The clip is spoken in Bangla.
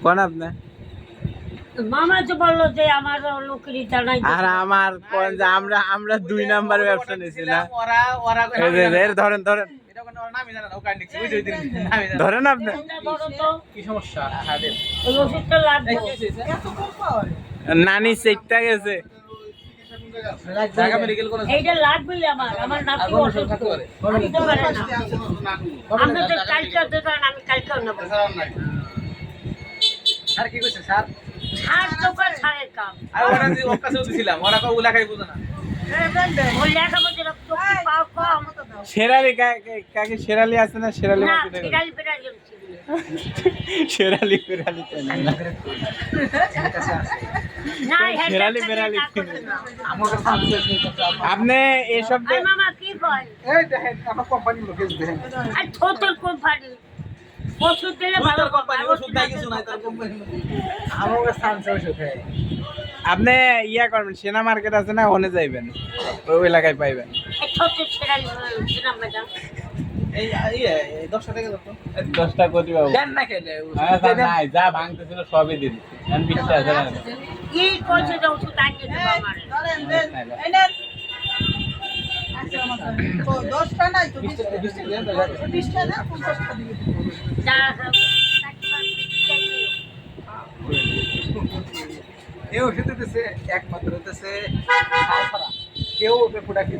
কোন আপনি মামা তো বললো যে আমার লোকের জানাই আর আমার কোন যে আমরা 2 নাম্বার ব্যবসা নিছি না ধরেন ধরেন ধরেন আপনি কি সমস্যা? ওই ওষুধটা লাগবে। নানি চেকটা গেছে এইটা লাগবে আমার নাতি অসুস্থ দিতে পারে না। আপনি তো কালকে দেবেন, আমি কালকেও নেবো। স্যার কি কইছে স্যার? সার দোকান সারের কাম। আর ওরা যে ওর কাছেও দিছিলাম, ওরা কও লেখাই বুঝে না। ওই লেখাপড়া তো পাও কম শেরালি কাকে শেরালি আছে না শেরালি না, মার্কেটে বিড়াল বিড়াল জ্বলছে। শেরালি ফেরালি তো না না, শেরালি হেডটা বেড়ালি না করতে না। আমার কাছে আছে। আপনি এসব আর মামা কি কয়? এই দেখেন আমার কোম্পানির লোকে দেখেন। আর ছোটর কোম্পানি ওষুধ দিলে ভালো কোম্পানি ওষুধ নাই কিছু নাই তার কোম্পানি। আমার কাছে আছে ওষুধ। আপনি ইয়া করবেন সেনা মার্কেট আছে না ওখানে যাইবেন ওই এলাকায় পাইবেন ছোট ছেড়াল ছিলাম ম্যাডাম। এই 10 টাকা দাও তো। 10টা কোটি পাবো দেন না কেলে? নাই যা ভাঙতেছিল সবই দিন আমি 20টা আছে না কি কইছে যে ওষুধ আনিয়ে দেবো আমার? যা এই ওষুধ দিতেছে একমাত্র দিতেছে সার ছাড়া। কেউ ওকে প্রোডাক্ট